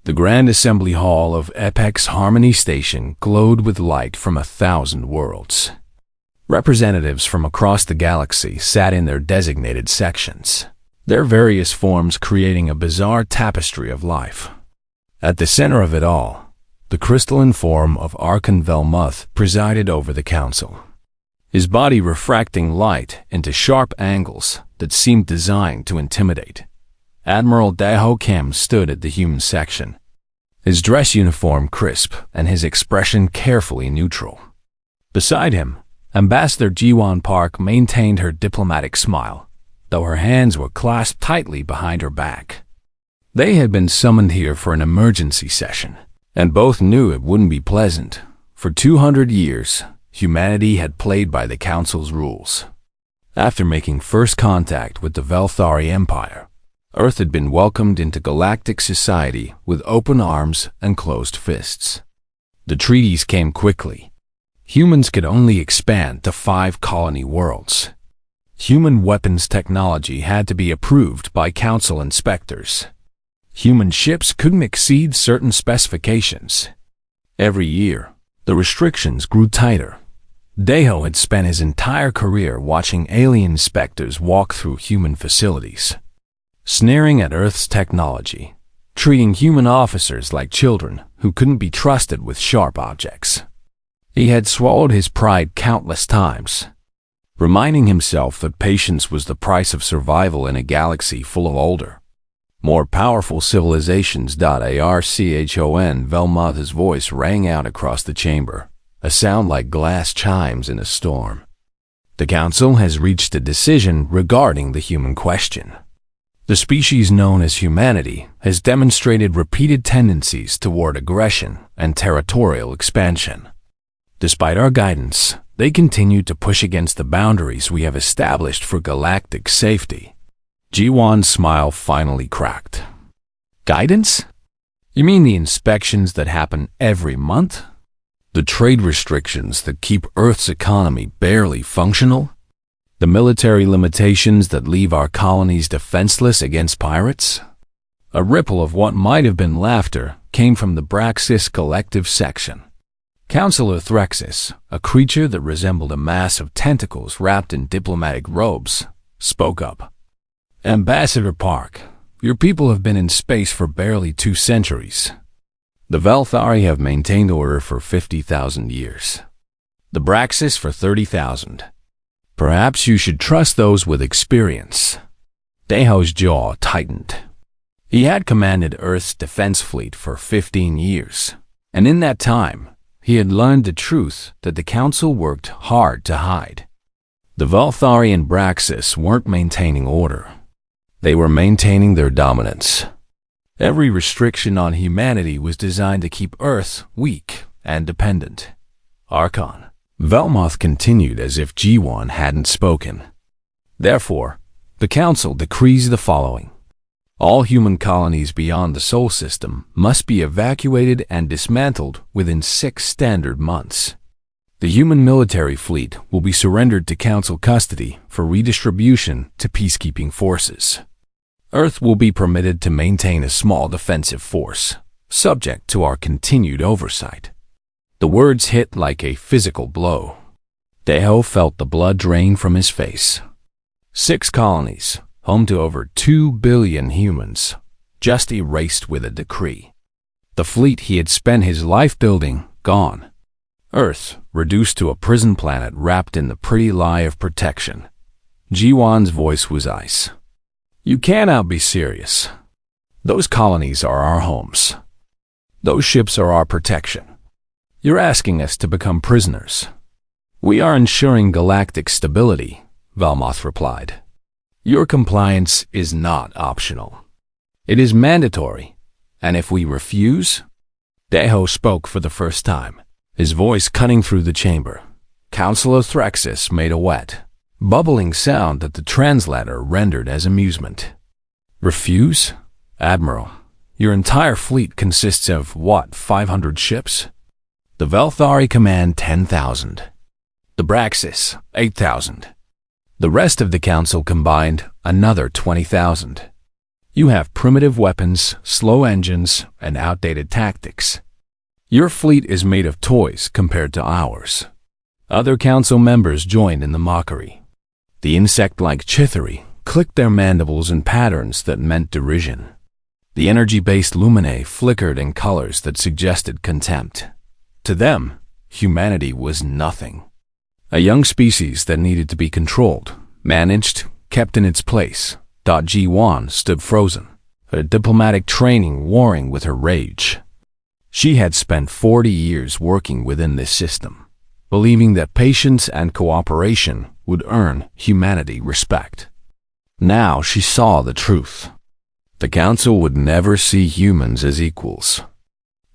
The grand assembly hall of Apex Harmony Station glowed with light from 1,000 worlds. Representatives from across the galaxy sat in their designated sections, their various forms creating a bizarre tapestry of life. At the center of it all, the crystalline form of Archon Velmuth presided over the council, his body refracting light into sharp angles that seemed designed to intimidate. Admiral Daho Kem stood at the human section, his dress uniform crisp and his expression carefully neutral. Beside him, Ambassador Jiwan Park maintained her diplomatic smile, though her hands were clasped tightly behind her back. They had been summoned here for an emergency session, and both knew it wouldn't be pleasant. For 200 years, humanity had played by the Council's rules. After making first contact with the Velthari Empire, Earth had been welcomed into galactic society with open arms and closed fists. The treaties came quickly. Humans could only expand to 5 colony worlds. Human weapons technology had to be approved by Council inspectors. Human ships couldn't exceed certain specifications. Every year, the restrictions grew tighter. Daho had spent his entire career watching alien inspectors walk through human facilities, sneering at Earth's technology, treating human officers like children who couldn't be trusted with sharp objects. He had swallowed his pride countless times, reminding himself that patience was the price of survival in a galaxy full of older, more powerful civilizations. Archon Velmuth's voice rang out across the chamber, a sound like glass chimes in a storm. The Council has reached a decision regarding the human question. The species known as humanity has demonstrated repeated tendencies toward aggression and territorial expansion. Despite our guidance, they continue to push against the boundaries we have established for galactic safety. Jiwan's smile finally cracked. Guidance? You mean the inspections that happen every month? The trade restrictions that keep Earth's economy barely functional? The military limitations that leave our colonies defenseless against pirates? A ripple of what might have been laughter came from the Braxis collective section. Counselor Threxis, a creature that resembled a mass of tentacles wrapped in diplomatic robes, spoke up. Ambassador Park, your people have been in space for barely 2 centuries. The Velthari have maintained order for 50,000 years. The Braxis for 30,000. Perhaps you should trust those with experience. Daho's jaw tightened. He had commanded Earth's defense fleet for 15 years, and in that time, he had learned the truth that the Council worked hard to hide. The Velthari and Braxis weren't maintaining order. They were maintaining their dominance. Every restriction on humanity was designed to keep Earth weak and dependent. Archon Velmuth continued as if Jiwan hadn't spoken. Therefore, the Council decrees the following. All human colonies beyond the Sol system must be evacuated and dismantled within 6 standard months. The human military fleet will be surrendered to Council custody for redistribution to peacekeeping forces. Earth will be permitted to maintain a small defensive force, subject to our continued oversight. The words hit like a physical blow. Daho felt the blood drain from his face. 6 colonies, home to over 2 billion humans, just erased with a decree. The fleet he had spent his life building, gone. Earth, reduced to a prison planet wrapped in the pretty lie of protection. Jiwan's voice was ice. You cannot be serious. Those colonies are our homes. Those ships are our protection. You're asking us to become prisoners. We are ensuring galactic stability, Velmuth replied. Your compliance is not optional. It is mandatory, and if we refuse... Daho spoke for the first time, his voice cutting through the chamber. Counselor Threxis made a wet, bubbling sound that the translator rendered as amusement. Refuse? Admiral, your entire fleet consists of, what, 500 ships? The Velthari command 10,000. The Braxis, 8,000. The rest of the Council combined, another 20,000. You have primitive weapons, slow engines, and outdated tactics. Your fleet is made of toys compared to ours. Other council members joined in the mockery. The insect-like Chithari clicked their mandibles in patterns that meant derision. The energy-based luminae flickered in colors that suggested contempt. To them, humanity was nothing. A young species that needed to be controlled, managed, kept in its place. Ji-wan stood frozen, her diplomatic training warring with her rage. She had spent 40 years working within this system, believing that patience and cooperation would earn humanity respect. Now she saw the truth. The Council would never see humans as equals.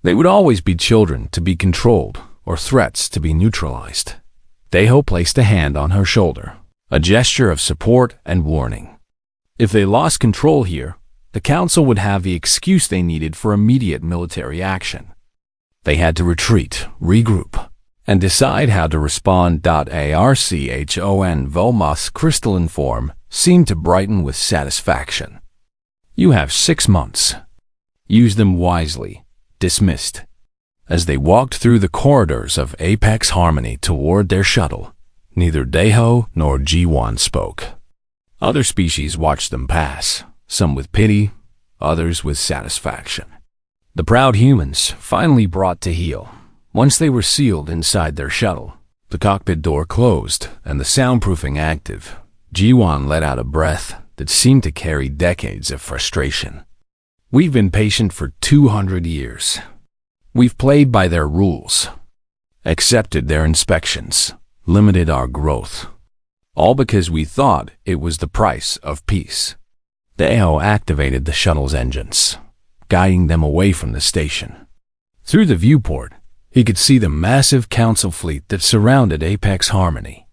They would always be children to be controlled or threats to be neutralized. Deho placed a hand on her shoulder, a gesture of support and warning. If they lost control here, the Council would have the excuse they needed for immediate military action. They had to retreat, regroup, and decide how to respond. Archon Volma's crystalline form seemed to brighten with satisfaction. You have 6 months. Use them wisely. Dismissed. As they walked through the corridors of Apex Harmony toward their shuttle, neither Deho nor Ji-wan spoke. Other species watched them pass, some with pity, others with satisfaction. The proud humans finally brought to heel. Once they were sealed inside their shuttle, the cockpit door closed and the soundproofing active, Ji-wan let out a breath that seemed to carry decades of frustration. We've been patient for 200 years. We've played by their rules, accepted their inspections, limited our growth, all because we thought it was the price of peace. Deho activated the shuttle's engines, guiding them away from the station. Through the viewport, he could see the massive council fleet that surrounded Apex Harmony.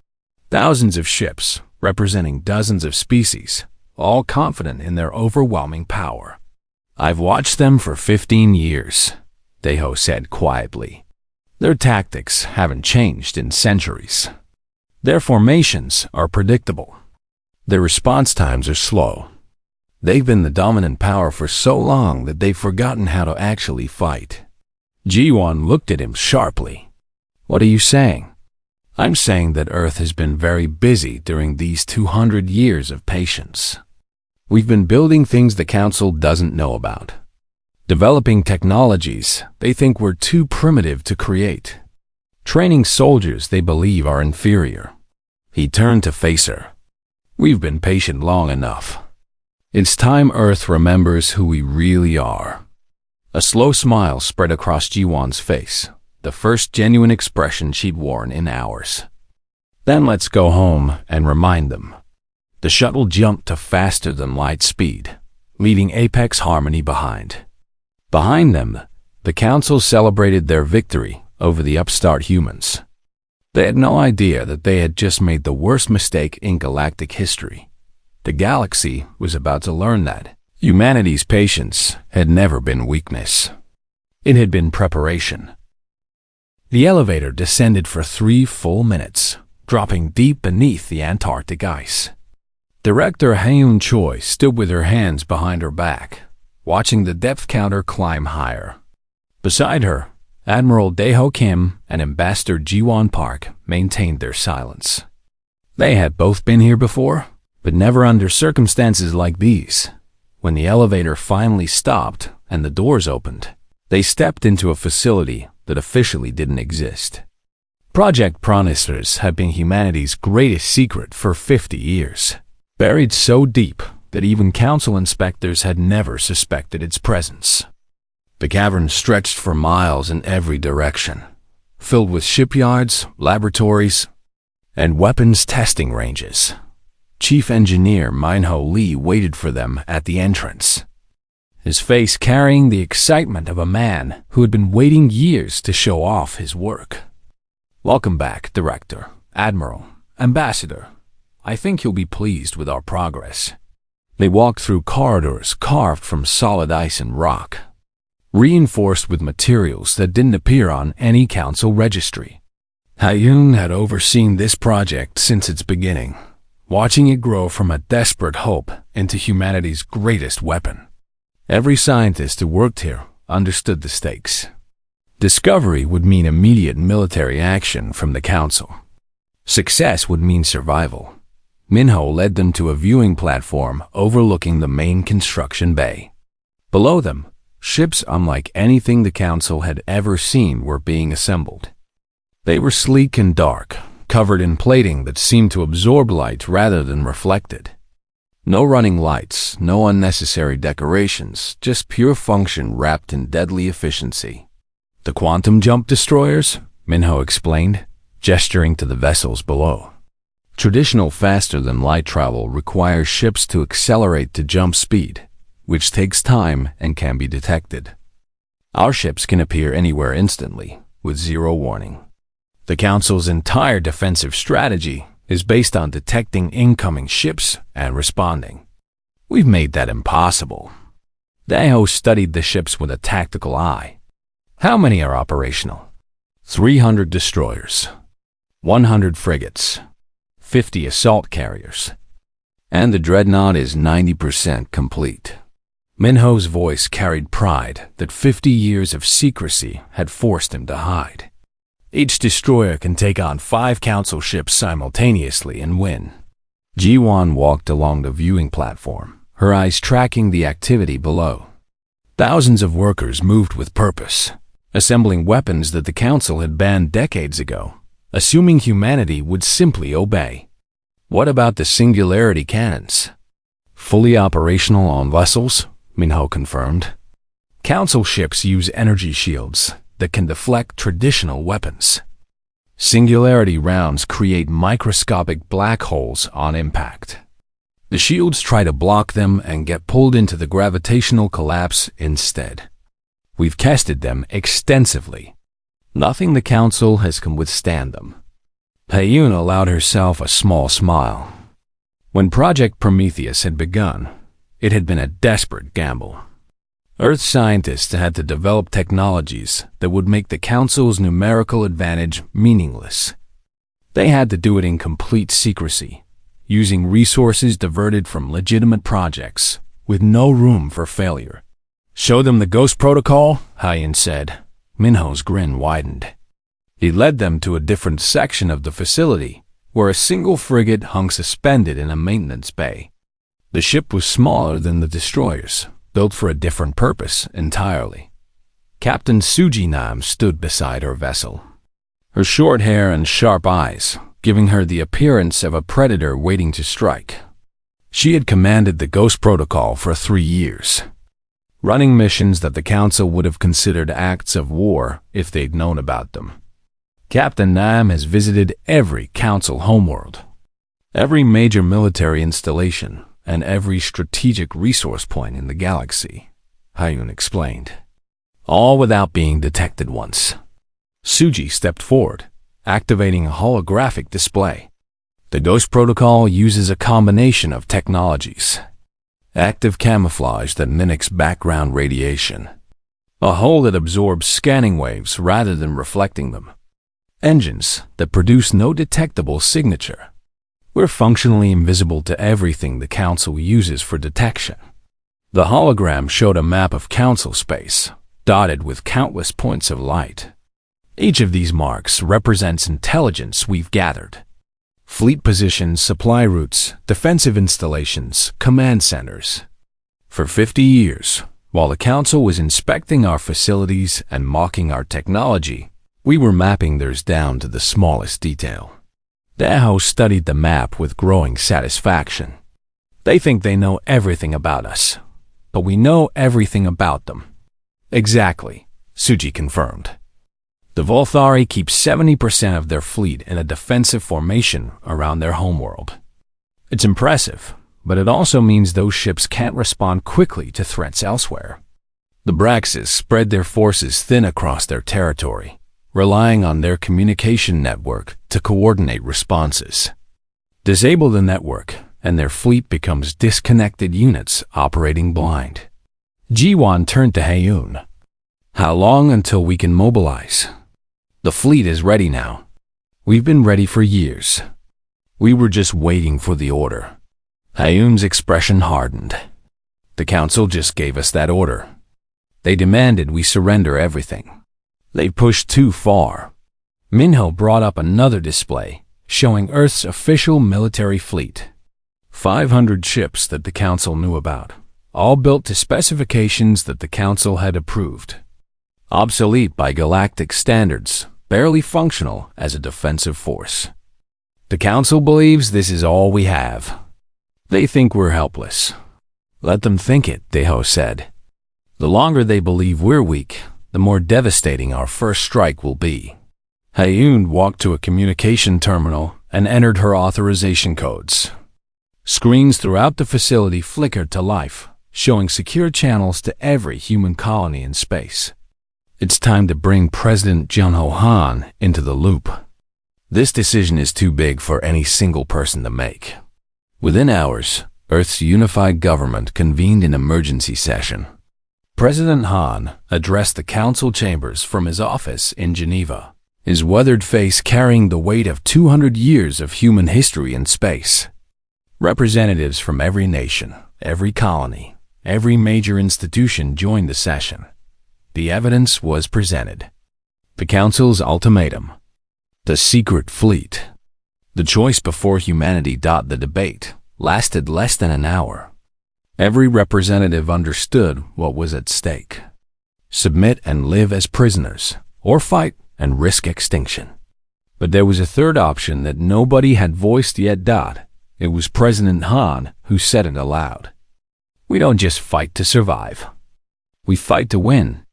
Thousands of ships, representing dozens of species, all confident in their overwhelming power. I've watched them for 15 years, Deho said quietly. Their tactics haven't changed in centuries. Their formations are predictable. Their response times are slow. They've been the dominant power for so long that they've forgotten how to actually fight. Ji-wan looked at him sharply. What are you saying? I'm saying that Earth has been very busy during these 200 years of patience. We've been building things the Council doesn't know about. Developing technologies they think we're too primitive to create. Training soldiers they believe are inferior. He turned to face her. We've been patient long enough. It's time Earth remembers who we really are. A slow smile spread across Ji-wan's face, the first genuine expression she'd worn in hours. Then let's go home and remind them. The shuttle jumped to faster than light speed, leaving Apex Harmony behind. Behind them, the Council celebrated their victory over the upstart humans. They had no idea that they had just made the worst mistake in galactic history. The galaxy was about to learn that humanity's patience had never been weakness. It had been preparation. The elevator descended for 3 full minutes, dropping deep beneath the Antarctic ice. Director Hyun Choi stood with her hands behind her back, watching the depth counter climb higher. Beside her, Admiral Deho Kim and Ambassador Ji-wan Park maintained their silence. They had both been here before, but never under circumstances like these. When the elevator finally stopped and the doors opened, they stepped into a facility that officially didn't exist. Project Pronisers had been humanity's greatest secret for 50 years, buried so deep that even council inspectors had never suspected its presence. The cavern stretched for miles in every direction, filled with shipyards, laboratories, and weapons testing ranges. Chief Engineer Minho Lee waited for them at the entrance, his face carrying the excitement of a man who had been waiting years to show off his work. Welcome back, Director, Admiral, Ambassador. I think you'll be pleased with our progress. They walked through corridors carved from solid ice and rock, reinforced with materials that didn't appear on any council registry. Hyun had overseen this project since its beginning, watching it grow from a desperate hope into humanity's greatest weapon. Every scientist who worked here understood the stakes. Discovery would mean immediate military action from the Council. Success would mean survival. Minho led them to a viewing platform overlooking the main construction bay. Below them, ships unlike anything the Council had ever seen were being assembled. They were sleek and dark, covered in plating that seemed to absorb light rather than reflect it. No running lights, no unnecessary decorations, just pure function wrapped in deadly efficiency. The quantum jump destroyers, Minho explained, gesturing to the vessels below. Traditional faster-than-light travel requires ships to accelerate to jump speed, which takes time and can be detected. Our ships can appear anywhere instantly, with zero warning. The Council's entire defensive strategy is based on detecting incoming ships and responding. We've made that impossible. Daho studied the ships with a tactical eye. How many are operational? 300 destroyers, 100 frigates, 50 assault carriers, and the dreadnought is 90% complete. Minho's voice carried pride that 50 years of secrecy had forced him to hide. Each destroyer can take on 5 Council ships simultaneously and win. Ji-Wan walked along the viewing platform, her eyes tracking the activity below. Thousands of workers moved with purpose, assembling weapons that the Council had banned decades ago, assuming humanity would simply obey. What about the singularity cannons? Fully operational on vessels, Minho confirmed. Council ships use energy shields that can deflect traditional weapons. Singularity rounds create microscopic black holes on impact. The shields try to block them and get pulled into the gravitational collapse instead. We've tested them extensively. Nothing the Council can withstand them. Payun allowed herself a small smile. When Project Prometheus had begun, it had been a desperate gamble. Earth scientists had to develop technologies that would make the Council's numerical advantage meaningless. They had to do it in complete secrecy, using resources diverted from legitimate projects, with no room for failure. Show them the Ghost Protocol, Hyen said. Minho's grin widened. He led them to a different section of the facility, where a single frigate hung suspended in a maintenance bay. The ship was smaller than the destroyers, built for a different purpose entirely. Captain Suji Nam stood beside her vessel, her short hair and sharp eyes giving her the appearance of a predator waiting to strike. She had commanded the Ghost Protocol for 3 years, running missions that the Council would have considered acts of war if they'd known about them. Captain Nam has visited every Council homeworld, every major military installation, and every strategic resource point in the galaxy, Hyun explained, all without being detected once. Suji stepped forward, activating a holographic display. The Ghost Protocol uses a combination of technologies. Active camouflage that mimics background radiation, a hull that absorbs scanning waves rather than reflecting them, engines that produce no detectable signature. We're functionally invisible to everything the Council uses for detection. The hologram showed a map of Council space, dotted with countless points of light. Each of these marks represents intelligence we've gathered. Fleet positions, supply routes, defensive installations, command centers. For 50 years, while the Council was inspecting our facilities and mocking our technology, we were mapping theirs down to the smallest detail. Daho studied the map with growing satisfaction. They think they know everything about us, but we know everything about them. Exactly, Suji confirmed. The Volthari keep 70% of their fleet in a defensive formation around their homeworld. It's impressive, but it also means those ships can't respond quickly to threats elsewhere. The Braxis spread their forces thin across their territory, relying on their communication network to coordinate responses. Disable the network, and their fleet becomes disconnected units operating blind. Ji-Wan turned to Hyun. How long until we can mobilize? The fleet is ready now. We've been ready for years. We were just waiting for the order. Hayun's expression hardened. The council just gave us that order. They demanded we surrender everything. They pushed too far. Minho brought up another display, showing Earth's official military fleet. 500 ships that the council knew about, all built to specifications that the council had approved. Obsolete by galactic standards, barely functional as a defensive force. The council believes this is all we have. They think we're helpless. Let them think it, Deho said. The longer they believe we're weak, the more devastating our first strike will be. Hayun walked to a communication terminal and entered her authorization codes. Screens throughout the facility flickered to life, showing secure channels to every human colony in space. It's time to bring President Jung-Ho Han into the loop. This decision is too big for any single person to make. Within hours, Earth's unified government convened an emergency session. President Han addressed the council chambers from his office in Geneva, his weathered face carrying the weight of 200 years of human history in space. Representatives from every nation, every colony, every major institution joined the session. The evidence was presented. The council's ultimatum. The secret fleet. The choice before humanity. The debate lasted less than an hour. Every representative understood what was at stake. Submit and live as prisoners, or fight and risk extinction. But there was a third option that nobody had voiced yet. It was President Han who said it aloud. We don't just fight to survive. We fight to win.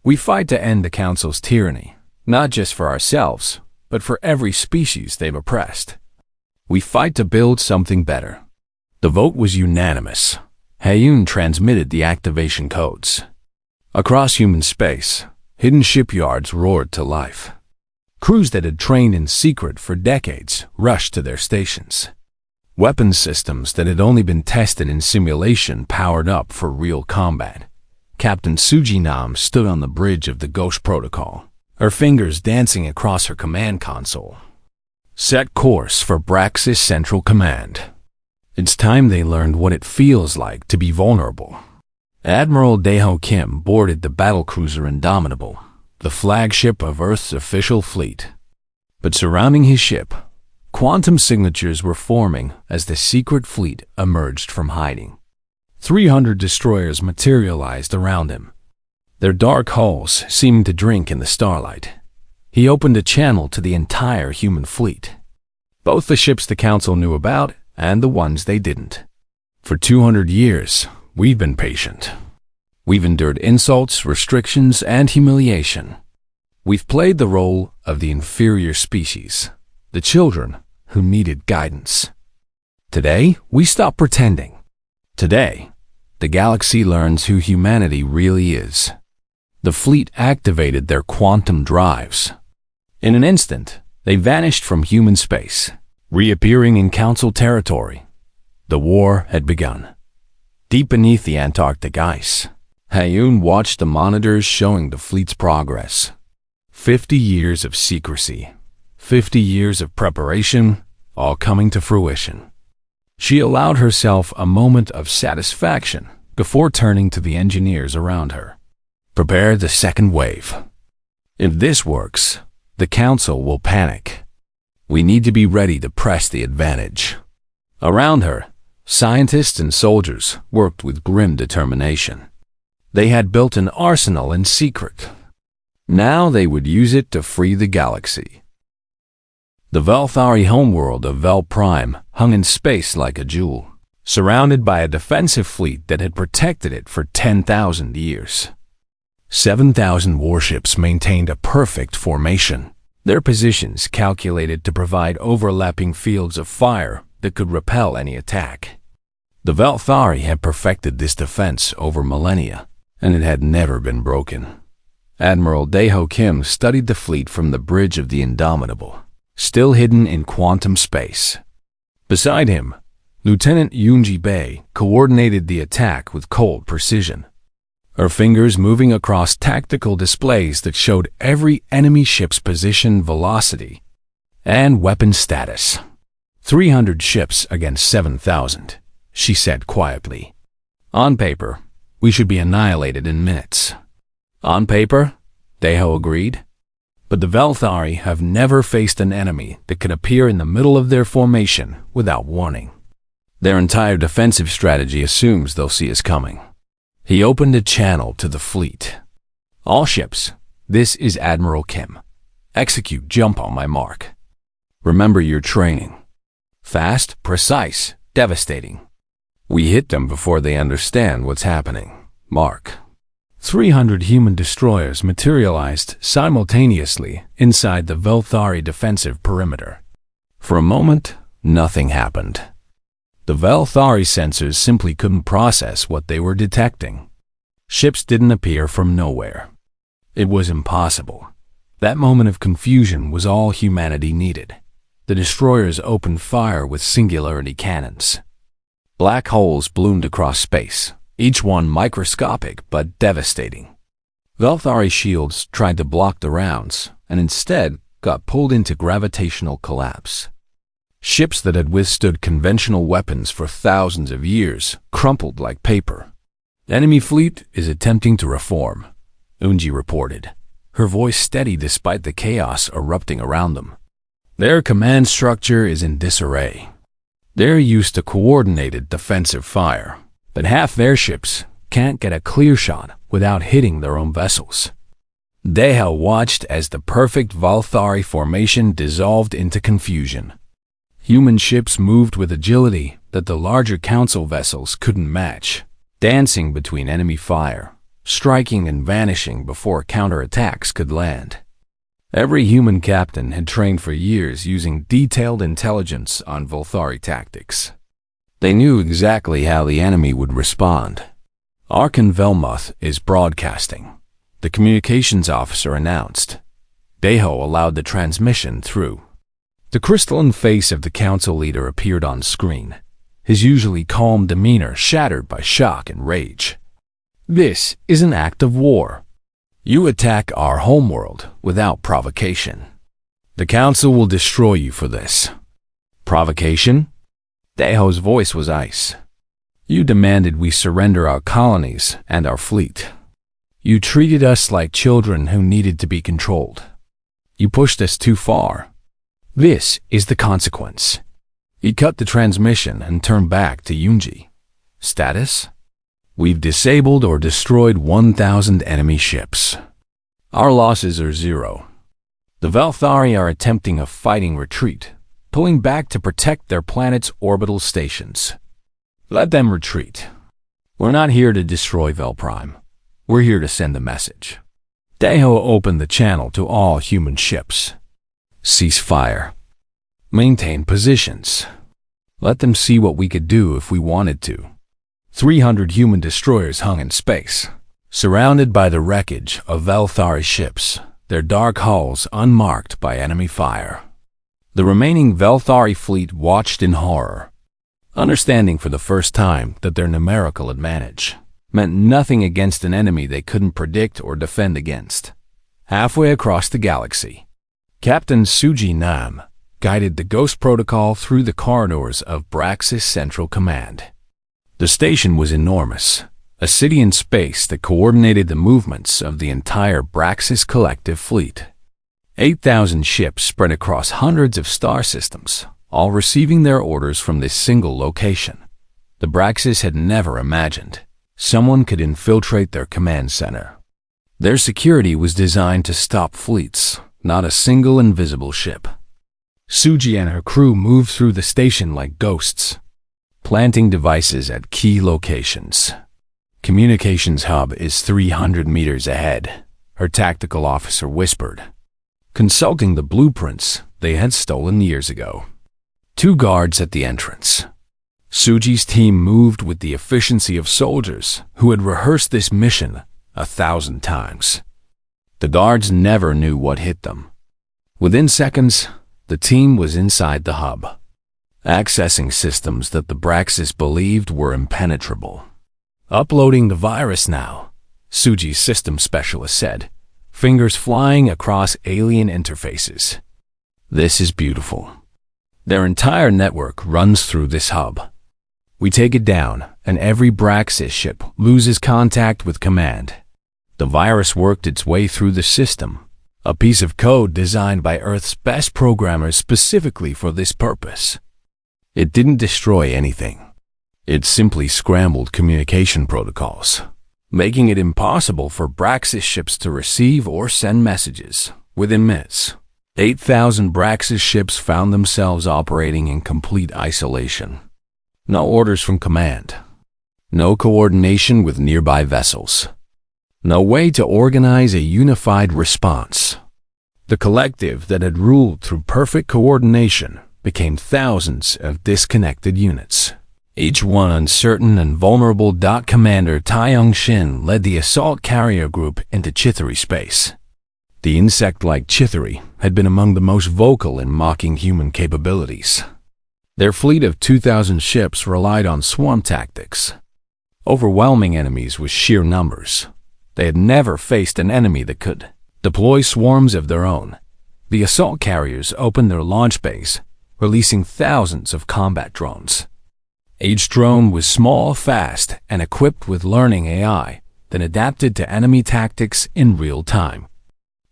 We fight to end the council's tyranny, not just for ourselves, but for every species they've oppressed. We fight to build something better. The vote was unanimous. Hayun transmitted the activation codes. Across human space, hidden shipyards roared to life. Crews that had trained in secret for decades rushed to their stations. Weapons systems that had only been tested in simulation powered up for real combat. Captain Sujinam stood on the bridge of the Ghost Protocol, her fingers dancing across her command console. Set course for Braxis Central Command. It's time they learned what it feels like to be vulnerable. Admiral Daeho Kim boarded the battlecruiser Indomitable, the flagship of Earth's official fleet. But surrounding his ship, quantum signatures were forming as the secret fleet emerged from hiding. 300 destroyers materialized around him. Their dark hulls seemed to drink in the starlight. He opened a channel to the entire human fleet. Both the ships the council knew about and the ones they didn't. For 200 years, we've been patient. We've endured insults, restrictions, and humiliation. We've played the role of the inferior species, the children who needed guidance. Today, we stop pretending. Today, the galaxy learns who humanity really is. The fleet activated their quantum drives. In an instant, they vanished from human space, reappearing in council territory. The war had begun. Deep beneath the Antarctic ice, Hayun watched the monitors showing the fleet's progress. 50 years of secrecy, 50 years of preparation, all coming to fruition. She allowed herself a moment of satisfaction before turning to the engineers around her. Prepare the second wave. If this works, the council will panic. We need to be ready to press the advantage. Around her, scientists and soldiers worked with grim determination. They had built an arsenal in secret. Now they would use it to free the galaxy. The Velthari homeworld of Vel Prime hung in space like a jewel, surrounded by a defensive fleet that had protected it for 10,000 years. 7,000 warships maintained a perfect formation, their positions calculated to provide overlapping fields of fire that could repel any attack. The Velthari had perfected this defense over millennia, and it had never been broken. Admiral Daeho Kim studied the fleet from the bridge of the Indomitable, still hidden in quantum space. Beside him, Lieutenant Yoonji Bae coordinated the attack with cold precision, her fingers moving across tactical displays that showed every enemy ship's position, velocity, and weapon status. 300 ships against 7,000, she said quietly. On paper, we should be annihilated in minutes. On paper, Deho agreed. But the Velthari have never faced an enemy that could appear in the middle of their formation without warning. Their entire defensive strategy assumes they'll see us coming. He opened a channel to the fleet. All ships, this is Admiral Kim. Execute jump on my mark. Remember your training. Fast, precise, devastating. We hit them before they understand what's happening. Mark. 300 human destroyers materialized simultaneously inside the Velthari defensive perimeter. For a moment, nothing happened. The Velthari sensors simply couldn't process what they were detecting. Ships didn't appear from nowhere. It was impossible. That moment of confusion was all humanity needed. The destroyers opened fire with singularity cannons. Black holes bloomed across space, each one microscopic but devastating. Velthari shields tried to block the rounds, and instead got pulled into gravitational collapse. Ships that had withstood conventional weapons for thousands of years crumpled like paper. Enemy fleet is attempting to reform, Unji reported, her voice steady despite the chaos erupting around them. Their command structure is in disarray. They're used to coordinated defensive fire, but half their ships can't get a clear shot without hitting their own vessels. Deha watched as the perfect Velthari formation dissolved into confusion. Human ships moved with agility that the larger council vessels couldn't match, dancing between enemy fire, striking and vanishing before counterattacks could land. Every human captain had trained for years using detailed intelligence on Velthari tactics. They knew exactly how the enemy would respond. Arkan Velmuth is broadcasting, the communications officer announced. Deho allowed the transmission through. The crystalline face of the council leader appeared on screen, his usually calm demeanor shattered by shock and rage. This is an act of war. You attack our homeworld without provocation. The council will destroy you for this. Provocation? Deho's voice was ice. You demanded we surrender our colonies and our fleet. You treated us like children who needed to be controlled. You pushed us too far. This is the consequence. He cut the transmission and turned back to Yunji. Status? We've disabled or destroyed 1,000 enemy ships. Our losses are 0. The Velthari are attempting a fighting retreat, pulling back to protect their planet's orbital stations. Let them retreat. We're not here to destroy Velprime. We're here to send a message. Deho opened the channel to all human ships. Cease fire. Maintain positions. Let them see what we could do if we wanted to. 300 human destroyers hung in space, surrounded by the wreckage of Velthari ships, their dark hulls unmarked by enemy fire. The remaining Velthari fleet watched in horror, understanding for the first time that their numerical advantage meant nothing against an enemy they couldn't predict or defend against. Halfway across the galaxy, Captain Suji Nam guided the Ghost Protocol through the corridors of Braxis Central Command. The station was enormous, a city in space that coordinated the movements of the entire Braxis collective fleet. 8,000 ships spread across hundreds of star systems, all receiving their orders from this single location. The Braxis had never imagined someone could infiltrate their command center. Their security was designed to stop fleets, not a single invisible ship. Suji and her crew moved through the station like ghosts, planting devices at key locations. Communications hub is 300 meters ahead, her tactical officer whispered, consulting the blueprints they had stolen years ago. 2 guards at the entrance. Suji's team moved with the efficiency of soldiers who had rehearsed this mission 1,000 times. The guards never knew what hit them. Within seconds, the team was inside the hub, accessing systems that the Braxis believed were impenetrable. Uploading the virus now, Suji's system specialist said, fingers flying across alien interfaces. This is beautiful. Their entire network runs through this hub. We take it down, and every Braxis ship loses contact with command. The virus worked its way through the system, a piece of code designed by Earth's best programmers specifically for this purpose. It didn't destroy anything. It simply scrambled communication protocols, making it impossible for Braxis ships to receive or send messages within minutes. 8,000 Braxis ships found themselves operating in complete isolation. No orders from command. No coordination with nearby vessels. No way to organize a unified response. The collective that had ruled through perfect coordination became thousands of disconnected units, each one uncertain and vulnerable. Commander Taeyong Shin led the assault carrier group into Chithuri space. The insect-like Chithuri had been among the most vocal in mocking human capabilities. Their fleet of 2,000 ships relied on swarm tactics, overwhelming enemies with sheer numbers. They had never faced an enemy that could deploy swarms of their own. The assault carriers opened their launch bays, releasing thousands of combat drones. Each drone was small, fast, and equipped with learning AI that adapted to enemy tactics in real time.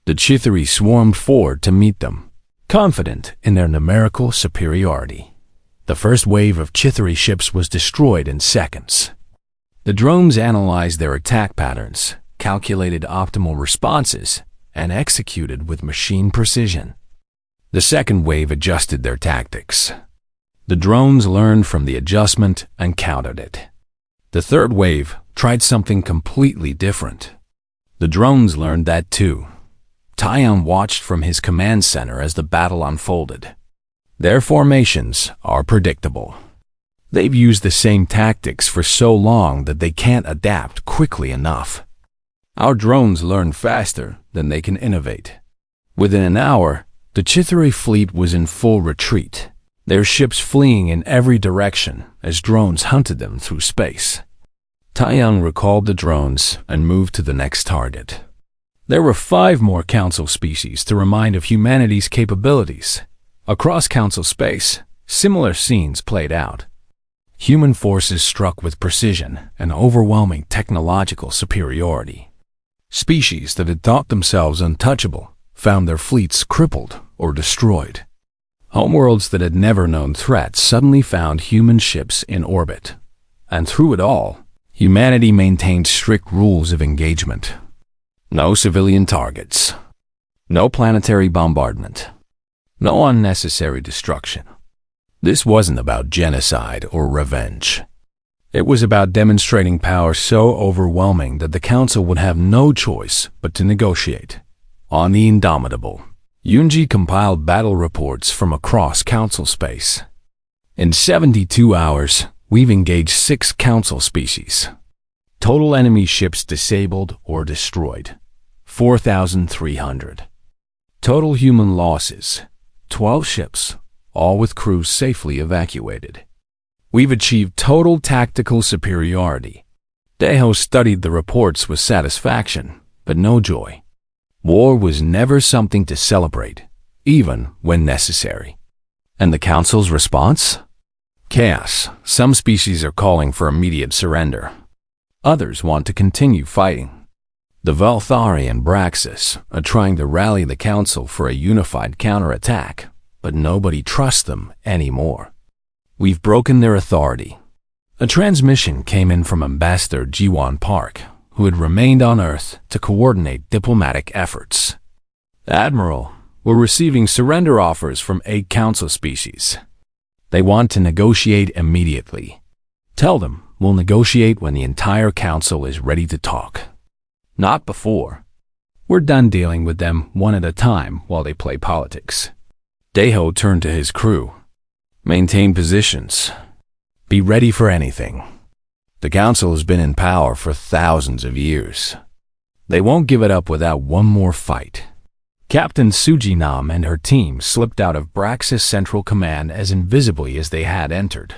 The Chithuri swarmed forward to meet them, confident in their numerical superiority. The first wave of Chithuri ships was destroyed in seconds. The drones analyzed their attack patterns, calculated optimal responses, and executed with machine precision. The second wave adjusted their tactics. The drones learned from the adjustment and countered it. The third wave tried something completely different. The drones learned that too. Taeyong watched from his command center as the battle unfolded. Their formations are predictable. They've used the same tactics for so long that they can't adapt quickly enough. Our drones learn faster than they can innovate. Within an hour, the Chithuri fleet was in full retreat, their ships fleeing in every direction as drones hunted them through space. Taeyong recalled the drones and moved to the next target. There were 5 more Council species to remind of humanity's capabilities. Across Council space, similar scenes played out. Human forces struck with precision and overwhelming technological superiority. Species that had thought themselves untouchable found their fleets crippled or destroyed. Homeworlds that had never known threats suddenly found human ships in orbit. And through it all, humanity maintained strict rules of engagement. No civilian targets. No planetary bombardment. No unnecessary destruction. This wasn't about genocide or revenge. It was about demonstrating power so overwhelming that the Council would have no choice but to negotiate. On the Indomitable, Yunji compiled battle reports from across Council space. In 72 hours, we've engaged 6 Council species. Total enemy ships disabled or destroyed, 4,300. Total human losses, 12 ships, all with crews safely evacuated. We've achieved total tactical superiority. Daeho studied the reports with satisfaction, but no joy. War was never something to celebrate, even when necessary. And the Council's response? Chaos. Some species are calling for immediate surrender. Others want to continue fighting. The Valthari and Braxis are trying to rally the Council for a unified counterattack, but nobody trusts them anymore. We've broken their authority. A transmission came in from Ambassador Jiwon Park, who had remained on Earth to coordinate diplomatic efforts. Admiral, we're receiving surrender offers from 8 Council species. They want to negotiate immediately. Tell them we'll negotiate when the entire Council is ready to talk. Not before. We're done dealing with them one at a time while they play politics. Daeho turned to his crew. Maintain positions. Be ready for anything. The Council has been in power for thousands of years. They won't give it up without one more fight. Captain Sujinam and her team slipped out of Braxis Central Command as invisibly as they had entered,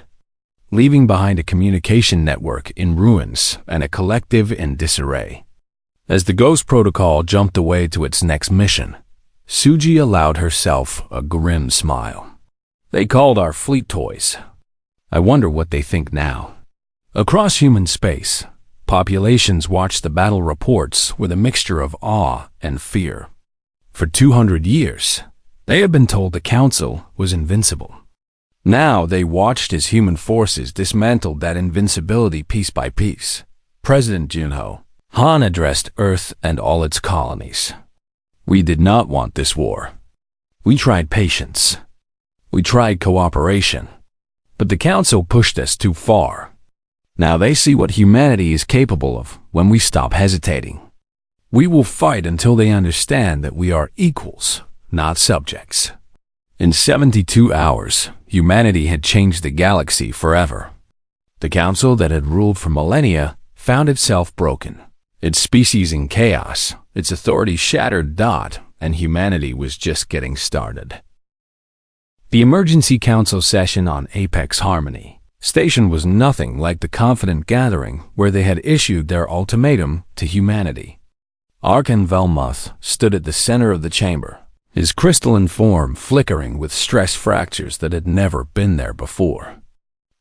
leaving behind a communication network in ruins and a collective in disarray. As the Ghost Protocol jumped away to its next mission, Suji allowed herself a grim smile. They called our fleet toys. I wonder what they think now. Across human space, populations watched the battle reports with a mixture of awe and fear. For 200 years, they had been told the Council was invincible. Now they watched as human forces dismantled that invincibility piece by piece. President Junho Han addressed Earth and all its colonies. We did not want this war. We tried patience. We tried cooperation. But the Council pushed us too far. Now they see what humanity is capable of when we stop hesitating. We will fight until they understand that we are equals, not subjects. In 72 hours, humanity had changed the galaxy forever. The Council that had ruled for millennia found itself broken, its species in chaos, its authority shattered, and humanity was just getting started. The Emergency Council session on Apex Harmony Station was nothing like the confident gathering where they had issued their ultimatum to humanity. Archon Velmuth stood at the center of the chamber, his crystalline form flickering with stress fractures that had never been there before.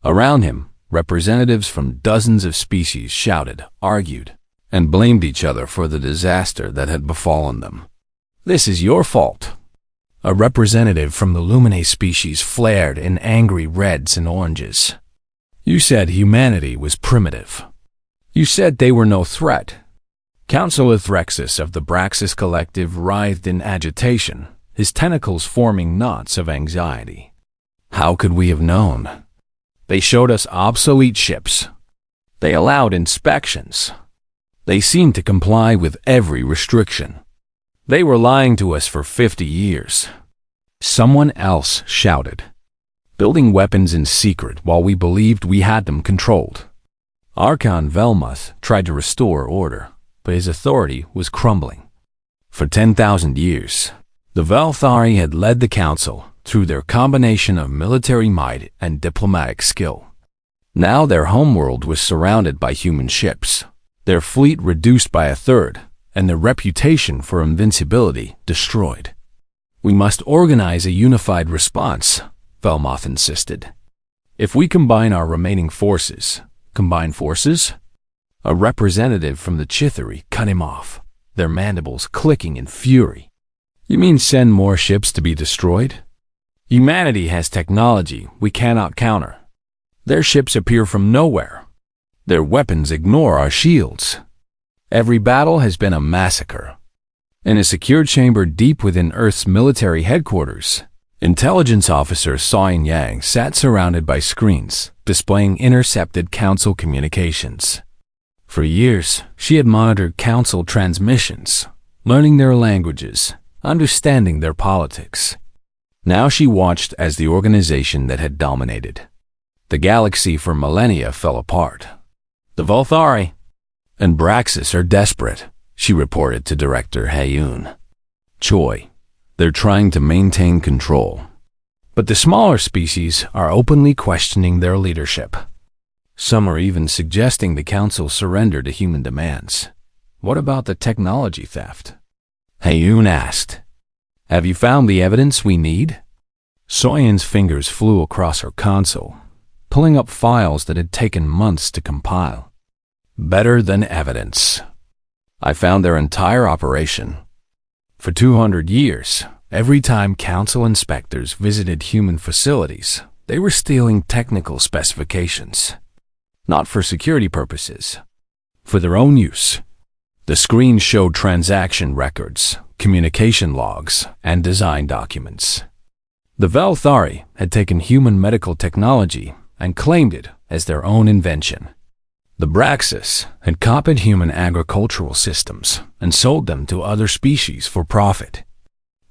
Around him, representatives from dozens of species shouted, argued, and blamed each other for the disaster that had befallen them. "This is your fault." A representative from the Lumine species flared in angry reds and oranges. "You said humanity was primitive. You said they were no threat." Councillor Threxus of the Braxis Collective writhed in agitation, his tentacles forming knots of anxiety. How could we have known? They showed us obsolete ships. They allowed inspections. They seemed to comply with every restriction. They were lying to us for 50 years. Someone else shouted, building weapons in secret while we believed we had them controlled. Archon Velmuth tried to restore order, but his authority was crumbling. For 10,000 years, the Velthari had led the Council through their combination of military might and diplomatic skill. Now their homeworld was surrounded by human ships, their fleet reduced by a third, and their reputation for invincibility destroyed. "We must organize a unified response," Velmuth insisted. "If we combine our remaining forces." "Combine forces?" A representative from the Chithari cut him off, their mandibles clicking in fury. "You mean send more ships to be destroyed? Humanity has technology we cannot counter. Their ships appear from nowhere. Their weapons ignore our shields. Every battle has been a massacre." In a secure chamber deep within Earth's military headquarters, intelligence officer Soin Yang sat surrounded by screens, displaying intercepted Council communications. For years, she had monitored Council transmissions, learning their languages, understanding their politics. Now she watched as the organization that had dominated the galaxy for millennia fell apart. "The Volthari and Braxis are desperate," she reported to Director Hayun Choi. "They're trying to maintain control. But the smaller species are openly questioning their leadership. Some are even suggesting the Council surrender to human demands." "What about the technology theft?" Hayun asked. "Have you found the evidence we need?" Soyan's fingers flew across her console, pulling up files that had taken months to compile. "Better than evidence. I found their entire operation. For 200 years, every time Council inspectors visited human facilities, they were stealing technical specifications. Not for security purposes, for their own use. The screen showed transaction records, communication logs, and design documents. The Velthari had taken human medical technology and claimed it as their own invention. The Braxis had copied human agricultural systems and sold them to other species for profit.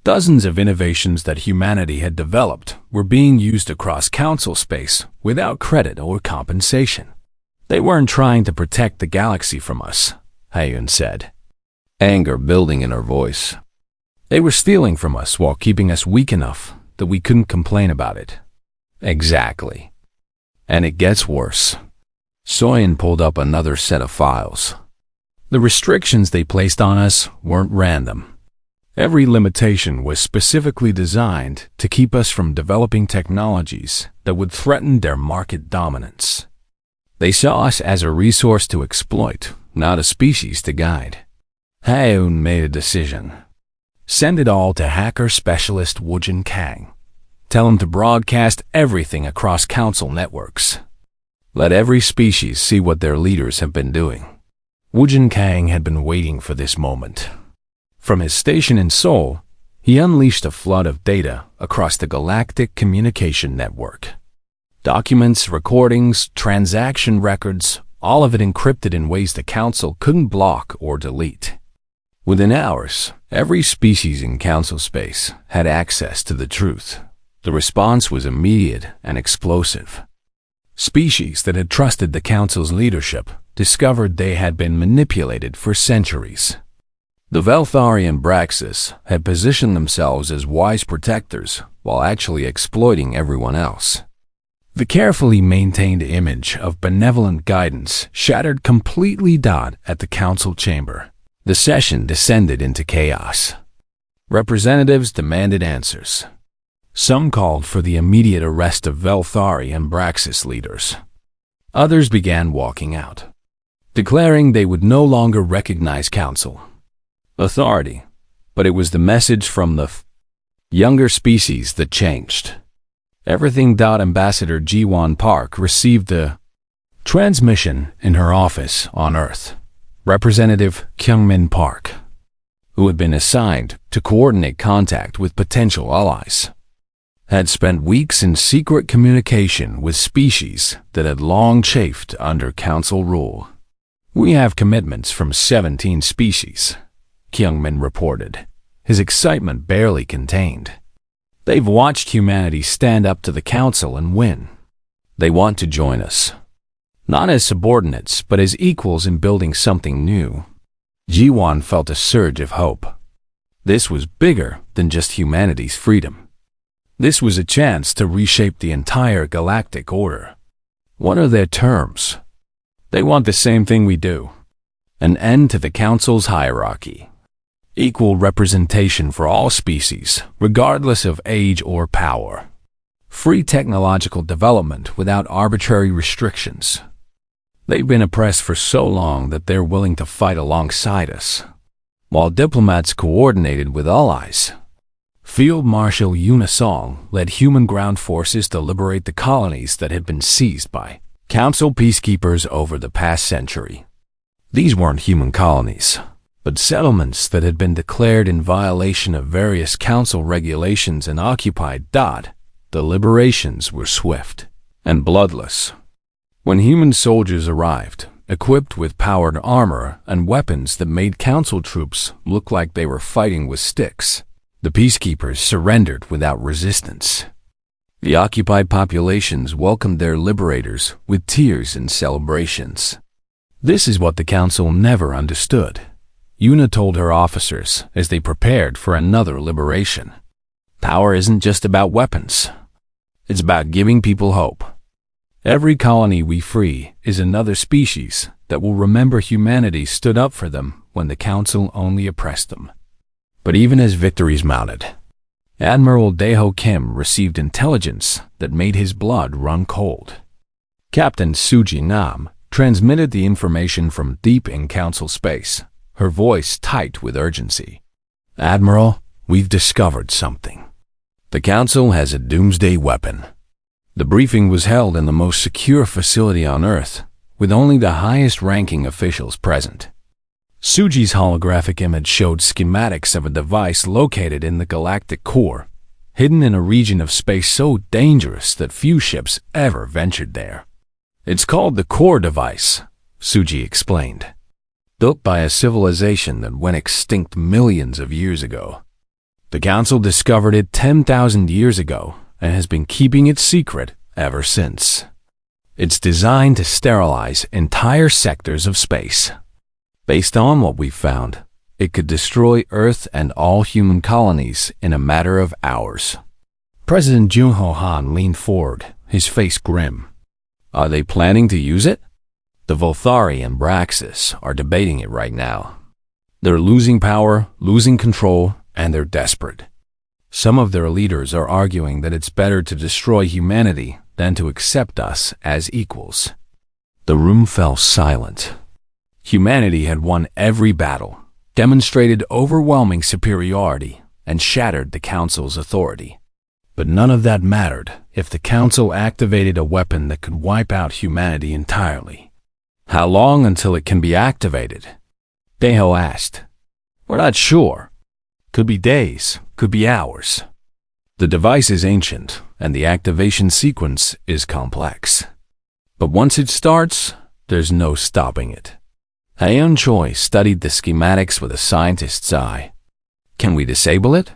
Dozens of innovations that humanity had developed were being used across Council space without credit or compensation. They weren't trying to protect the galaxy from us, Hayun said, anger building in her voice. They were stealing from us while keeping us weak enough that we couldn't complain about it. Exactly. And it gets worse. Soyan pulled up another set of files. The restrictions they placed on us weren't random. Every limitation was specifically designed to keep us from developing technologies that would threaten their market dominance. They saw us as a resource to exploit, not a species to guide. Haeun made a decision. Send it all to hacker specialist Woojin Kang. Tell him to broadcast everything across council networks. Let every species see what their leaders have been doing. Woojin Kang had been waiting for this moment. From his station in Seoul, he unleashed a flood of data across the Galactic Communication Network. Documents, recordings, transaction records, all of it encrypted in ways the Council couldn't block or delete. Within hours, every species in Council space had access to the truth. The response was immediate and explosive. Species that had trusted the Council's leadership discovered they had been manipulated for centuries. The Velthari and Braxis had positioned themselves as wise protectors while actually exploiting everyone else. The carefully maintained image of benevolent guidance shattered completely at the council chamber. The session descended into chaos. Representatives demanded answers. Some called for the immediate arrest of Velthari and Braxis leaders. Others began walking out, declaring they would no longer recognize council authority, but it was the message from the younger species that changed. Everything. Ambassador Ji-won Park received the transmission in her office on Earth. Representative Kyungmin Park, who had been assigned to coordinate contact with potential allies, had spent weeks in secret communication with species that had long chafed under council rule. We have commitments from 17 species, Kyungmin reported, his excitement barely contained. They've watched humanity stand up to the council and win. They want to join us, not as subordinates, but as equals in building something new. Ji-won felt a surge of hope. This was bigger than just humanity's freedom. This was a chance to reshape the entire galactic order. What are their terms? They want the same thing we do. An end to the council's hierarchy. Equal representation for all species, regardless of age or power. Free technological development without arbitrary restrictions. They've been oppressed for so long that they're willing to fight alongside us, while diplomats coordinated with allies. Field Marshal Yoona Song led human ground forces to liberate the colonies that had been seized by Council peacekeepers over the past century. These weren't human colonies, but settlements that had been declared in violation of various council regulations and occupied. The liberations were swift and bloodless. When human soldiers arrived, equipped with powered armor and weapons that made council troops look like they were fighting with sticks, the peacekeepers surrendered without resistance. The occupied populations welcomed their liberators with tears and celebrations. This is what the council never understood, Yoona told her officers as they prepared for another liberation. Power isn't just about weapons. It's about giving people hope. Every colony we free is another species that will remember humanity stood up for them when the council only oppressed them. But even as victories mounted, Admiral Daeho Kim received intelligence that made his blood run cold. Captain Suji Nam transmitted the information from deep in council space, her voice tight with urgency. Admiral, we've discovered something. The council has a doomsday weapon. The briefing was held in the most secure facility on Earth, with only the highest-ranking officials present. Suji's holographic image showed schematics of a device located in the galactic core, hidden in a region of space so dangerous that few ships ever ventured there. It's called the core device, Suji explained. Built by a civilization that went extinct millions of years ago. The Council discovered it 10,000 years ago and has been keeping it secret ever since. It's designed to sterilize entire sectors of space. Based on what we've found, it could destroy Earth and all human colonies in a matter of hours. President Jung-ho Han leaned forward, his face grim. Are they planning to use it? The Volthari and Braxis are debating it right now. They're losing power, losing control, and they're desperate. Some of their leaders are arguing that it's better to destroy humanity than to accept us as equals. The room fell silent. Humanity had won every battle, demonstrated overwhelming superiority, and shattered the Council's authority. But none of that mattered if the Council activated a weapon that could wipe out humanity entirely. How long until it can be activated? Deho asked. We're not sure. Could be days, could be hours. The device is ancient, and the activation sequence is complex. But once it starts, there's no stopping it. Haeun Choi studied the schematics with a scientist's eye. Can we disable it?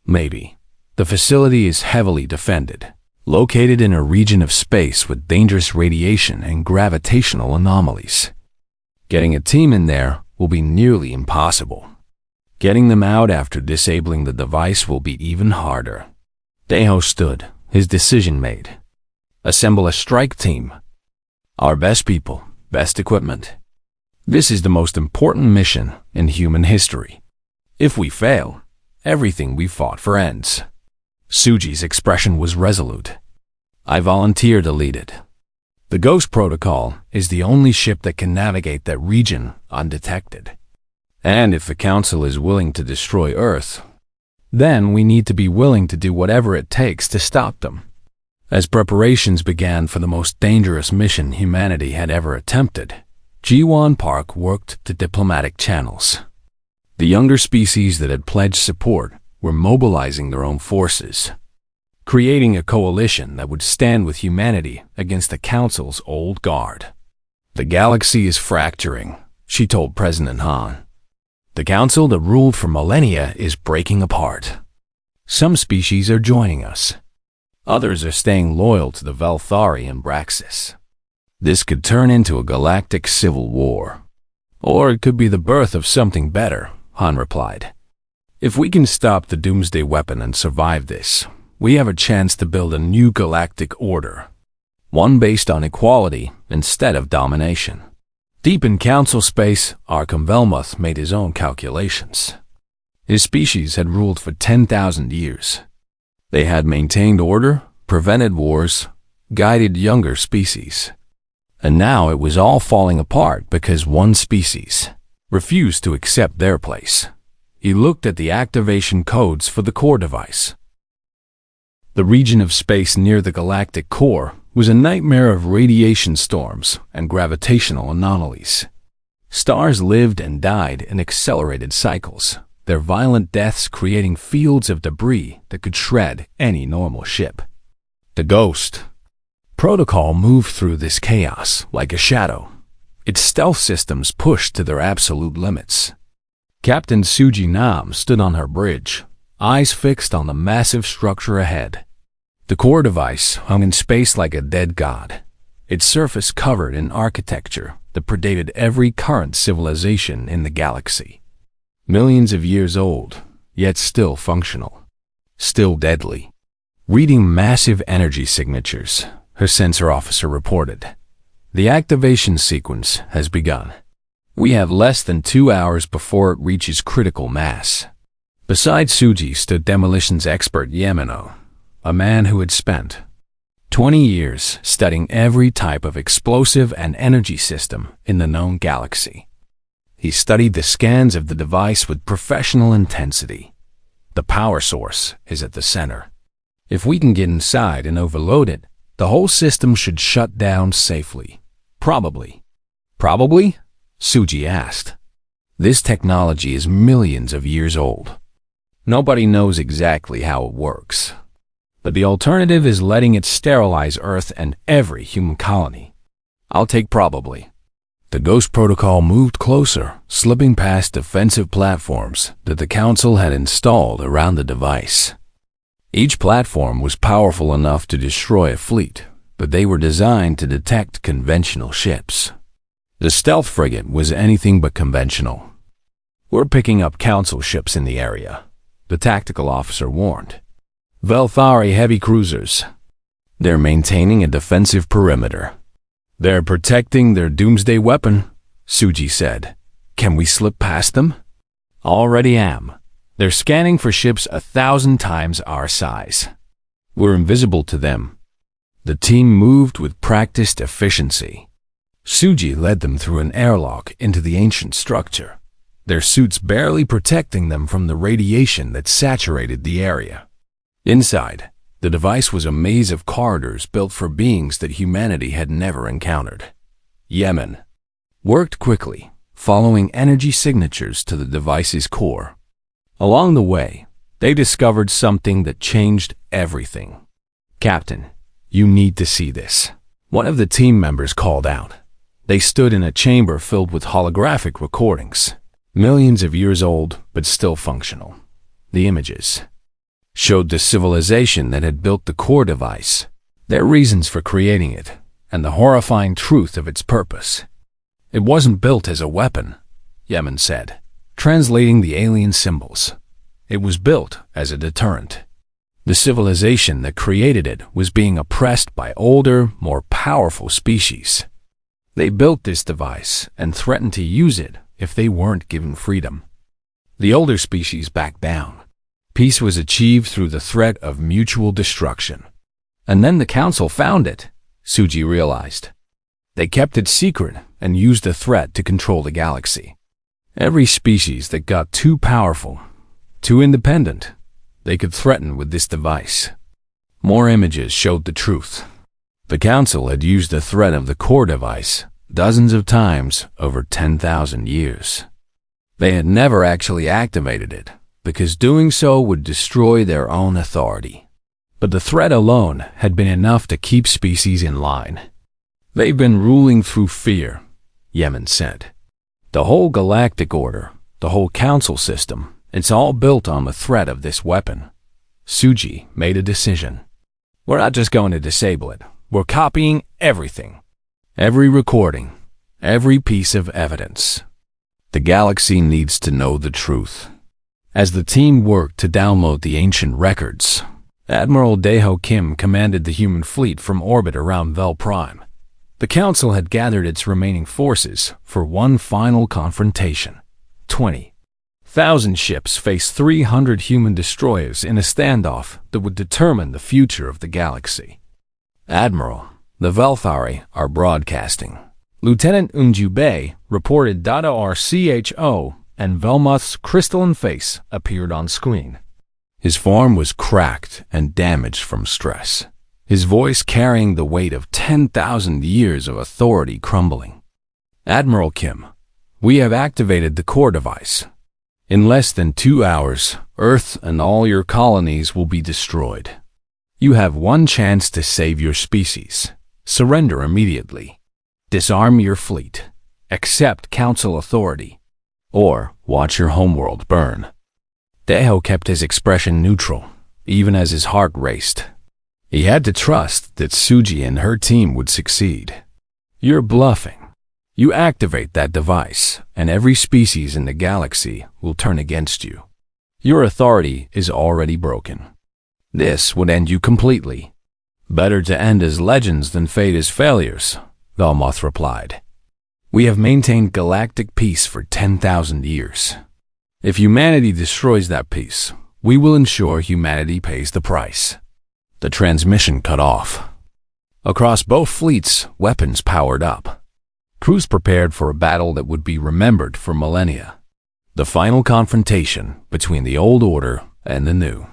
Maybe. The facility is heavily defended, located in a region of space with dangerous radiation and gravitational anomalies. Getting a team in there will be nearly impossible. Getting them out after disabling the device will be even harder. Deho stood, his decision made. Assemble a strike team. Our best people, best equipment. This is the most important mission in human history. If we fail, everything we fought for ends. Suji's expression was resolute. I volunteer to lead it. The Ghost Protocol is the only ship that can navigate that region undetected. And if the Council is willing to destroy Earth, then we need to be willing to do whatever it takes to stop them. As preparations began for the most dangerous mission humanity had ever attempted, Jiwon Park worked to diplomatic channels. The younger species that had pledged support were mobilizing their own forces, creating a coalition that would stand with humanity against the Council's old guard. The galaxy is fracturing, she told President Han. The Council that ruled for millennia is breaking apart. Some species are joining us. Others are staying loyal to the Velthari and Braxis. This could turn into a galactic civil war. Or it could be the birth of something better, Han replied. If we can stop the doomsday weapon and survive this, we have a chance to build a new galactic order. One based on equality instead of domination. Deep in Council space, Arkham Velmuth made his own calculations. His species had ruled for 10,000 years. They had maintained order, prevented wars, guided younger species. And now it was all falling apart because one species refused to accept their place. He looked at the activation codes for the core device. The region of space near the galactic core was a nightmare of radiation storms and gravitational anomalies. Stars lived and died in accelerated cycles, their violent deaths creating fields of debris that could shred any normal ship. The Ghost Protocol moved through this chaos like a shadow, its stealth systems pushed to their absolute limits. Captain Suji Nam stood on her bridge, eyes fixed on the massive structure ahead. The core device hung in space like a dead god, its surface covered in architecture that predated every current civilization in the galaxy. Millions of years old, yet still functional, still deadly. Reading massive energy signatures, her sensor officer reported. The activation sequence has begun. We have less than 2 hours before it reaches critical mass. Beside Suji stood demolitions expert Yamano, a man who had spent 20 years studying every type of explosive and energy system in the known galaxy. He studied the scans of the device with professional intensity. The power source is at the center. If we can get inside and overload it, the whole system should shut down safely. Probably. Probably? Suji asked. This technology is millions of years old. Nobody knows exactly how it works. But the alternative is letting it sterilize Earth and every human colony. I'll take probably. The Ghost Protocol moved closer, slipping past defensive platforms that the Council had installed around the device. Each platform was powerful enough to destroy a fleet, but they were designed to detect conventional ships. The stealth frigate was anything but conventional. We're picking up Council ships in the area, the tactical officer warned. Velthari heavy cruisers. They're maintaining a defensive perimeter. They're protecting their doomsday weapon, Suji said. Can we slip past them? Already am. They're scanning for ships 1,000 times our size. We're invisible to them. The team moved with practiced efficiency. Suji led them through an airlock into the ancient structure, their suits barely protecting them from the radiation that saturated the area. Inside, the device was a maze of corridors built for beings that humanity had never encountered. Yemen worked quickly, following energy signatures to the device's core. Along the way, they discovered something that changed everything. "Captain, you need to see this," one of the team members called out. They stood in a chamber filled with holographic recordings, millions of years old but still functional. The images showed the civilization that had built the core device, their reasons for creating it, and the horrifying truth of its purpose. "It wasn't built as a weapon," Yemen said, translating the alien symbols. "It was built as a deterrent." The civilization that created it was being oppressed by older, more powerful species. They built this device and threatened to use it if they weren't given freedom. The older species backed down. Peace was achieved through the threat of mutual destruction. And then the Council found it, Suji realized. They kept it secret and used the threat to control the galaxy. Every species that got too powerful, too independent, they could threaten with this device. More images showed the truth. The Council had used the threat of the core device dozens of times over 10,000 years. They had never actually activated it, because doing so would destroy their own authority. But the threat alone had been enough to keep species in line. "They've been ruling through fear," Yemen said. "The whole galactic order, the whole council system, it's all built on the threat of this weapon." Suji made a decision. "We're not just going to disable it. We're copying everything. Every recording, every piece of evidence. The galaxy needs to know the truth." As the team worked to download the ancient records, Admiral Daeho Kim commanded the human fleet from orbit around Vel Prime. The Council had gathered its remaining forces for one final confrontation. 20,000 ships faced 300 human destroyers in a standoff that would determine the future of the galaxy. "Admiral, the Velthari are broadcasting." Lieutenant Unjube reported Data RCHO, and Velmoth's crystalline face appeared on screen. His form was cracked and damaged from stress, his voice carrying the weight of 10,000 years of authority crumbling. "Admiral Kim, we have activated the core device. In less than 2 hours, Earth and all your colonies will be destroyed. You have one chance to save your species. Surrender immediately. Disarm your fleet. Accept Council authority. Or watch your homeworld burn." Daeho kept his expression neutral, even as his heart raced. He had to trust that Suji and her team would succeed. "You're bluffing. You activate that device, and every species in the galaxy will turn against you. Your authority is already broken. This would end you completely." "Better to end as legends than fade as failures," Velmoth replied. "We have maintained galactic peace for 10,000 years. If humanity destroys that peace, we will ensure humanity pays the price." The transmission cut off. Across both fleets, weapons powered up. Crews prepared for a battle that would be remembered for millennia. The final confrontation between the old order and the new.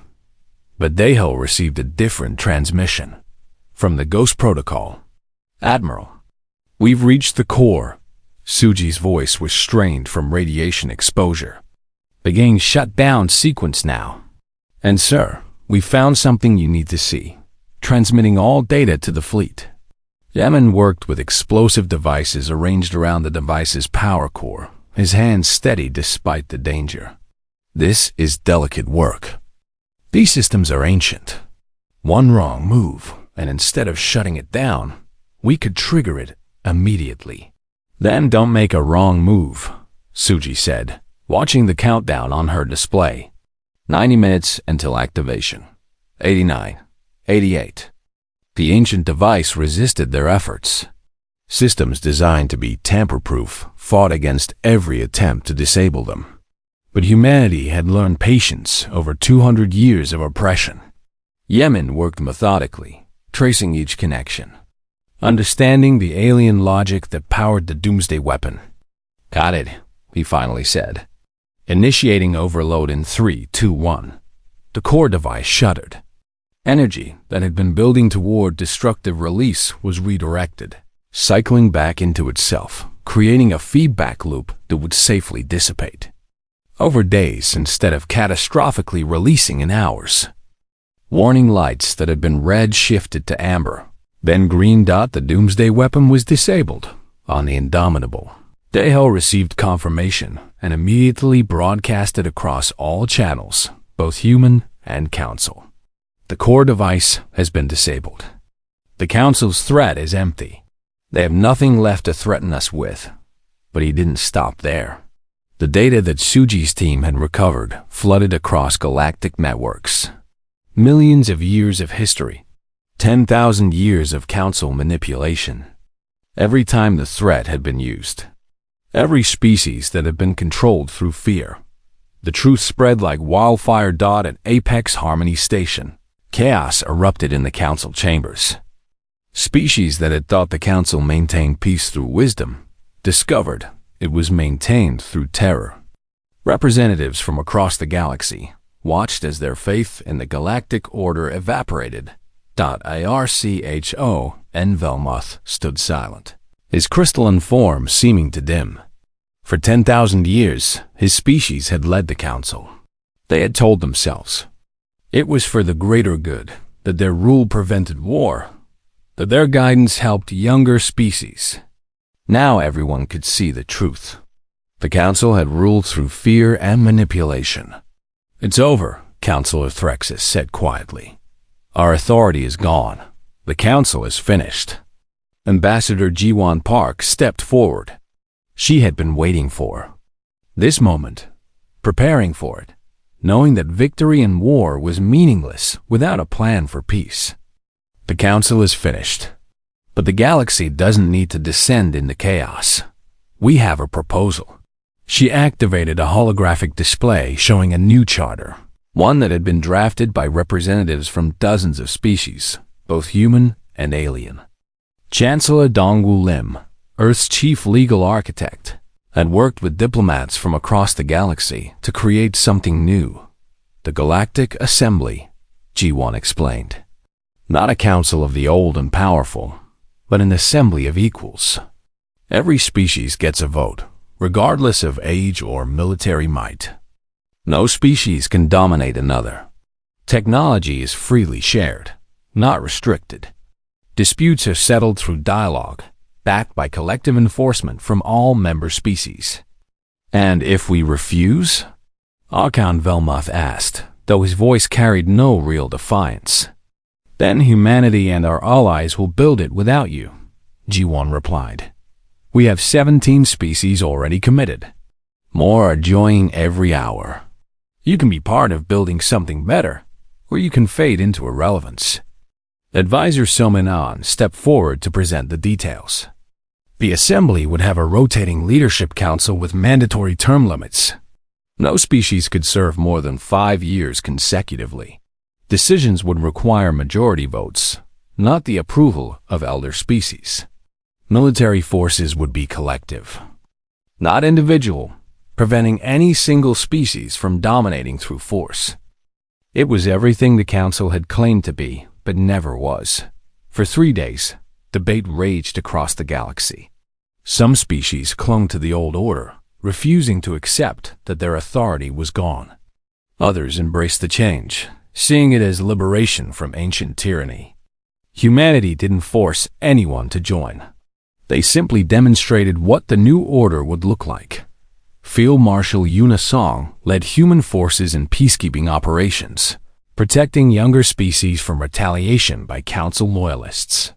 But Daeho received a different transmission. From the Ghost Protocol. "Admiral, we've reached the core." Suji's voice was strained from radiation exposure. "Beginning shutdown sequence now. And sir, we found something you need to see. Transmitting all data to the fleet." Yemen worked with explosive devices arranged around the device's power core, his hands steady despite the danger. "This is delicate work. These systems are ancient. One wrong move, and instead of shutting it down, we could trigger it immediately." "Then don't make a wrong move," Suji said, watching the countdown on her display. 90 minutes until activation. 89. 88. The ancient device resisted their efforts. Systems designed to be tamper-proof fought against every attempt to disable them. But humanity had learned patience over 200 years of oppression. Yemen worked methodically, tracing each connection, understanding the alien logic that powered the doomsday weapon. "Got it," he finally said. Initiating overload in 3, 2, 1. The core device shuddered. Energy that had been building toward destructive release was redirected, cycling back into itself, creating a feedback loop that would safely dissipate over days instead of catastrophically releasing in hours. Warning lights that had been red shifted to amber, then green. The doomsday weapon was disabled on the Indomitable. Dahel received confirmation and immediately broadcast it across all channels, both human and Council. "The core device has been disabled. The Council's threat is empty. They have nothing left to threaten us with." But he didn't stop there. The data that Suji's team had recovered flooded across galactic networks. Millions of years of history. 10,000 years of Council manipulation. Every time the threat had been used. Every species that had been controlled through fear. The truth spread like wildfire. At Apex Harmony Station, chaos erupted in the Council chambers. Species that had thought the Council maintained peace through wisdom discovered it was maintained through terror. Representatives from across the galaxy watched as their faith in the galactic order evaporated. Archo and Velmoth stood silent, his crystalline form seeming to dim. For 10,000 years, his species had led the Council. They had told themselves it was for the greater good, that their rule prevented war, that their guidance helped younger species. Now everyone could see the truth. The Council had ruled through fear and manipulation. "It's over," Councilor Threxus said quietly. "Our authority is gone. The Council is finished." Ambassador Jiwan Park stepped forward. She had been waiting for this moment, preparing for it, knowing that victory in war was meaningless without a plan for peace. "The Council is finished. But the galaxy doesn't need to descend into chaos. We have a proposal." She activated a holographic display showing a new charter, one that had been drafted by representatives from dozens of species, both human and alien. Chancellor Dongwu Lim, Earth's chief legal architect, had worked with diplomats from across the galaxy to create something new. The Galactic Assembly, G1 explained. Not a council of the old and powerful, but an assembly of equals. Every species gets a vote, regardless of age or military might. No species can dominate another. Technology is freely shared, not restricted. Disputes are settled through dialogue, backed by collective enforcement from all member species. "And if we refuse?" Archon Velmoth asked, though his voice carried no real defiance. "Then humanity and our allies will build it without you," G1 replied. "We have 17 species already committed. More are joining every hour. You can be part of building something better, or you can fade into irrelevance." Advisor Sominan stepped forward to present the details. The assembly would have a rotating leadership council with mandatory term limits. No species could serve more than 5 years consecutively. Decisions would require majority votes, not the approval of elder species. Military forces would be collective, not individual, preventing any single species from dominating through force. It was everything the Council had claimed to be, but never was. For 3 days, debate raged across the galaxy. Some species clung to the old order, refusing to accept that their authority was gone. Others embraced the change, seeing it as liberation from ancient tyranny. Humanity didn't force anyone to join. They simply demonstrated what the new order would look like. Field Marshal Yuna Song led human forces in peacekeeping operations, protecting younger species from retaliation by Council loyalists.